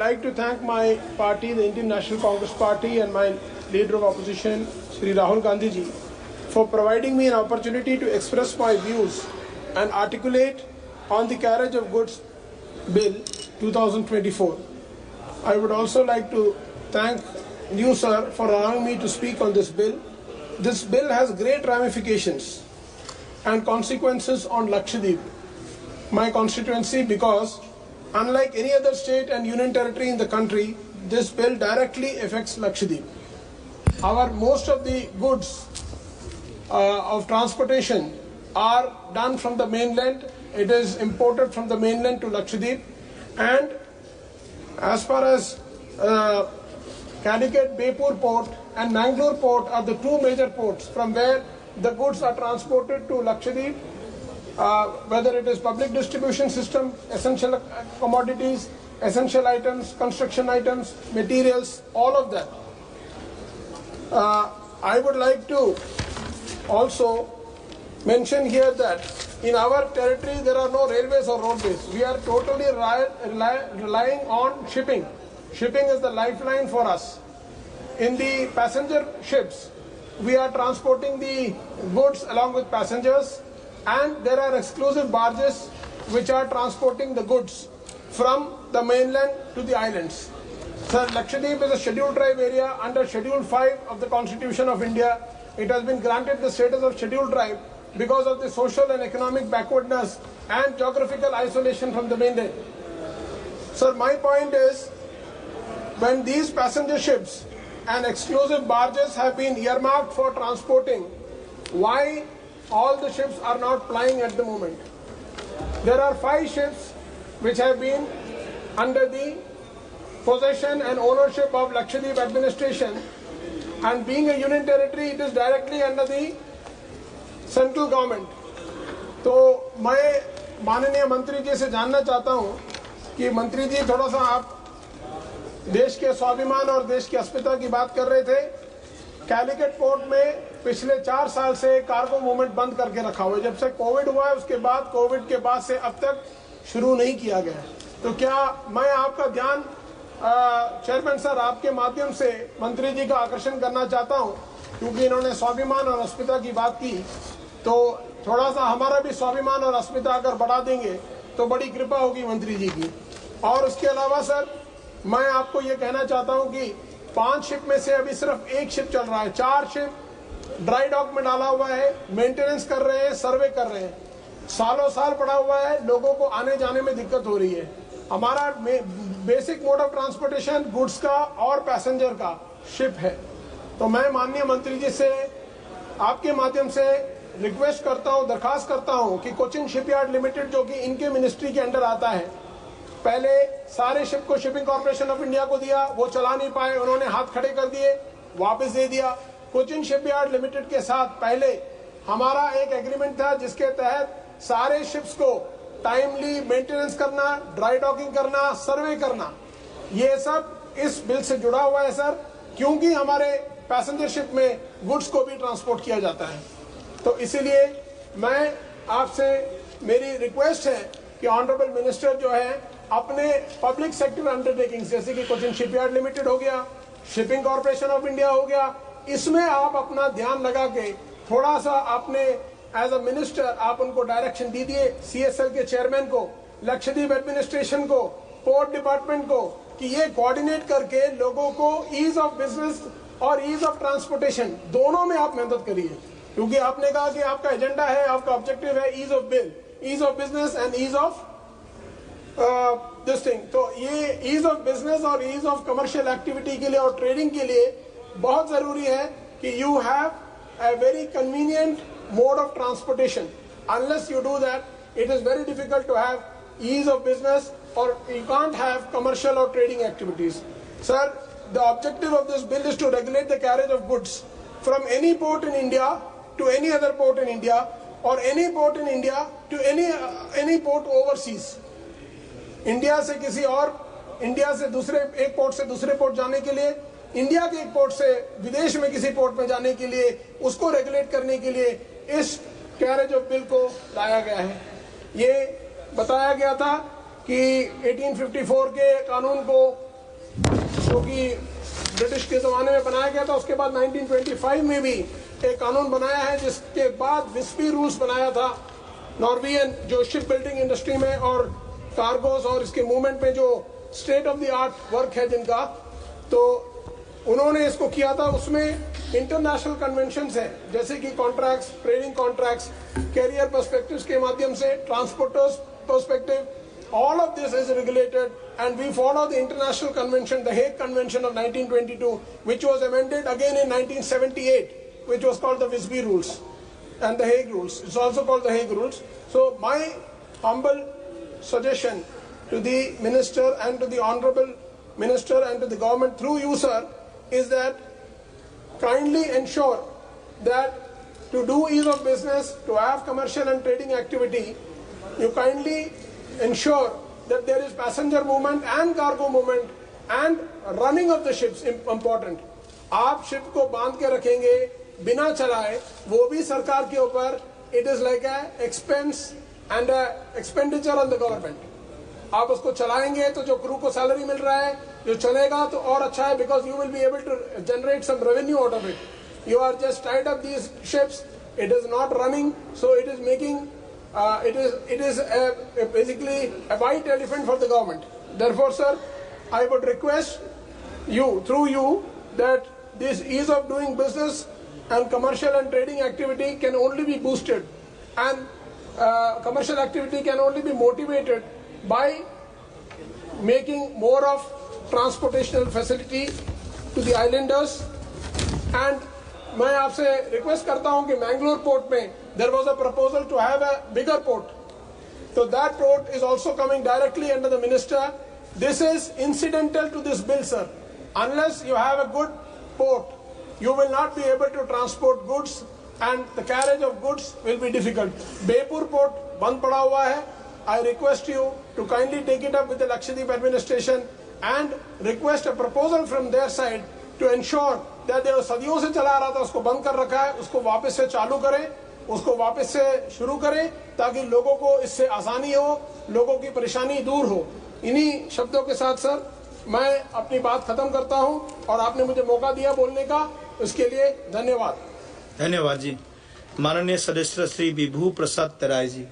I'd like to thank my party, the Indian National Congress Party, and my leader of opposition, Shri Rahul Gandhi ji, for providing me an opportunity to express my views and articulate on the Carriage of Goods Bill 2024. I would also like to thank you, sir, for allowing me to speak on this bill. This bill has great ramifications and consequences on Lakshadweep, my constituency, because unlike any other state and union territory in the country, this bill directly affects Lakshadweep. Most of the goods of transportation are done from the mainland. It is imported from the mainland to Lakshadweep, and as far as Calicut Bepur port and Mangalore port are the two major ports from where the goods are transported to Lakshadweep, whether it is public distribution system, essential commodities, essential items, construction items, materials, all of that. I would like to also mention here that in our territory there are no railways or roadways. We are totally relying on shipping. Shipping is the lifeline for us. In the passenger ships, we are transporting the goods along with passengers, and there are exclusive barges which are transporting the goods from the mainland to the islands. Sir, Lakshadweep is a scheduled tribe area under Schedule 5 of the Constitution of India. It has been granted the status of scheduled tribe because of the social and economic backwardness and geographical isolation from the mainland. Sir, my point is, when these passenger ships and exclusive barges have been earmarked for transporting, why all the ships are not plying at the moment? There are 5 ships which have been under the possession and ownership of Lakshadweep administration, and being a union territory, it is directly under the central government. तो मैं माननीय मंत्री जी से जानना चाहता हूं कि मंत्री जी, थोड़ा सा आप देश के स्वाभिमान और देश की अस्मिता की बात कर रहे थे. कैलिकट पोर्ट में पिछले 4 साल से कार्गो मूवमेंट बंद करके रखा हुआ है. जब से कोविड हुआ है, उसके बाद कोविड के बाद से अब तक शुरू नहीं किया गया. तो क्या मैं आपका ध्यान चेयरमैन सर आपके माध्यम से मंत्री जी का आकर्षण करना चाहता हूं, क्योंकि इन्होंने स्वाभिमान और अस्मिता की बात की, तो थोड़ा सा हमारा भी स्वाभिमान और अस्मिता अगर बढ़ा देंगे तो बड़ी कृपा होगी मंत्री जी की. और उसके अलावा सर, मैं आपको ये कहना चाहता हूं कि 5 शिप में से अभी सिर्फ 1 शिप चल रहा है. 4 शिप ड्राई डॉक में डाला हुआ है, मेंटेनेंस कर रहे हैं, सर्वे कर रहे हैं. सालों साल पड़ा हुआ है, लोगों को आने जाने में दिक्कत हो रही है. हमारा basic mode of transportation goods का और पैसेंजर का शिप है. तो मैं माननीय मंत्री जी से आपके माध्यम से रिक्वेस्ट करता हूं, दरखास्त करता हूं कि कोचिन शिपयार्ड लिमिटेड, जो कि इनके मिनिस्ट्री के अंडर आता है, पहले सारे शिप को शिपिंग कॉर्पोरेशन ऑफ इंडिया को दिया, वो चला नहीं पाए, उन्होंने हाथ खड़े कर दिए, वापस दे दिया. कोचिन शिपयार्ड लिमिटेड के साथ पहले हमारा एक एग्रीमेंट था जिसके तहत सारे शिप्स को टाइमली मेंटेनेंस करना, ड्राई डॉकिंग करना, सर्वे करना, ये सब इस बिल से जुड़ा हुआ है सर, क्योंकि हमारे पैसेंजर शिप में गुड्स को भी ट्रांसपोर्ट किया जाता है. तो इसीलिए मैं आपसे, मेरी रिक्वेस्ट है कि ऑनरेबल मिनिस्टर जो है अपने पब्लिक सेक्टर अंडरटेकिंग्स जैसे कि कोचिन शिपयार्ड लिमिटेड हो गया, शिपिंग कॉर्पोरेशन ऑफ इंडिया हो गया, इसमें आप अपना ध्यान लगा के थोड़ा सा आपने एज अ मिनिस्टर आप उनको डायरेक्शन दीजिए, CSL के चेयरमैन को, लक्षद्वीप एडमिनिस्ट्रेशन को, पोर्ट डिपार्टमेंट को, कि ये कोऑर्डिनेट करके लोगों को ईज ऑफ बिजनेस और ईज ऑफ ट्रांसपोर्टेशन दोनों में आप मदद करिए. क्योंकि आपने कहा कि आपका एजेंडा है, आपका ऑब्जेक्टिव है ease of bill, ease of business and ease of this thing. तो ये ईज ऑफ बिजनेस और ईज ऑफ कमर्शियल एक्टिविटी के लिए और ट्रेडिंग के लिए बहुत जरूरी है कि you have a very convenient mode of transportation. Unless you do that, it is very difficult to have ease of business, or you can't have commercial or trading activities. Sir, the objective of this bill is to regulate the carriage of goods from any port in India to any other port in India, or any port in India to any port overseas. India से किसी और, India से दूसरे एक port से दूसरे port जाने के लिए, इंडिया के एक पोर्ट से विदेश में किसी पोर्ट में जाने के लिए, उसको रेगुलेट करने के लिए इस कैरेज ऑफ बिल को लाया गया है. ये बताया गया था कि 1854 के कानून को जो कि ब्रिटिश के ज़माने में बनाया गया था। उसके बाद 1925 में भी एक कानून बनाया है, जिसके बाद विस्पी रूल्स बनाया था नॉर्वेजियन जो शिप बिल्डिंग इंडस्ट्री में और कार्गोस और इसके मूवमेंट में जो state of the art work है जिनका, तो उन्होंने इसको किया था। उसमें इंटरनेशनल कन्वेंशंस हैं, जैसे कि contracts, trading contracts, career perspectives के माध्यम से, transporters perspective, all of this is regulated, and we follow the international convention, the Hague Convention of 1922, which was amended again in 1978, which was called the Visby Rules and the Hague Rules. It's also called the Hague Rules. So my humble suggestion to the minister and to the honorable minister and to the government through you, sir, is that kindly ensure that to do ease of business, to have commercial and trading activity, you kindly ensure that there is passenger movement and cargo movement and running of the ships important. आप ship को बांध के रखेंगे बिना चलाए, वो भी सरकार के ऊपर, it is like a expense and a expenditure on the government. आप उसको चलाएंगे तो जो क्रू को सैलरी मिल रहा है, जो चलेगा तो और अच्छा है, because you will be able to generate some revenue out of it. You are just tied up these ships, it is not running, so it is making it is basically a white elephant for the government. Therefore, sir, I would request you, through you, that this ease of doing business and commercial and trading activity can only be boosted, and commercial activity can only be motivated by making more of transportational facility to the islanders. And मैं आपसे request करता हूं कि Mangalore port में there was a proposal to have a bigger port, so that port is also coming directly under the minister. This is incidental to this bill, sir. Unless you have a good port, you will not be able to transport goods, and the carriage of goods will be difficult. Bepur port बंद पड़ा हुआ है. I request you to kindly take it up with the Lakshadweep administration and request a proposal from their side to ensure that जो सदियों से चला रहा था उसको बंद कर रखा है, उसको वापस से चालू करें, उसको वापस से शुरू करें, ताकि लोगों को इससे आसानी हो, लोगों की परेशानी दूर हो। इन्हीं शब्दों के साथ सर मैं अपनी बात खत्म करता हूं, और आपने मुझे मौका दिया बोलने का, उसके लिए धन्यवाद। धन्यवाद जी। माननीय सदस्य श्री विभू प्रसाद तराई जी।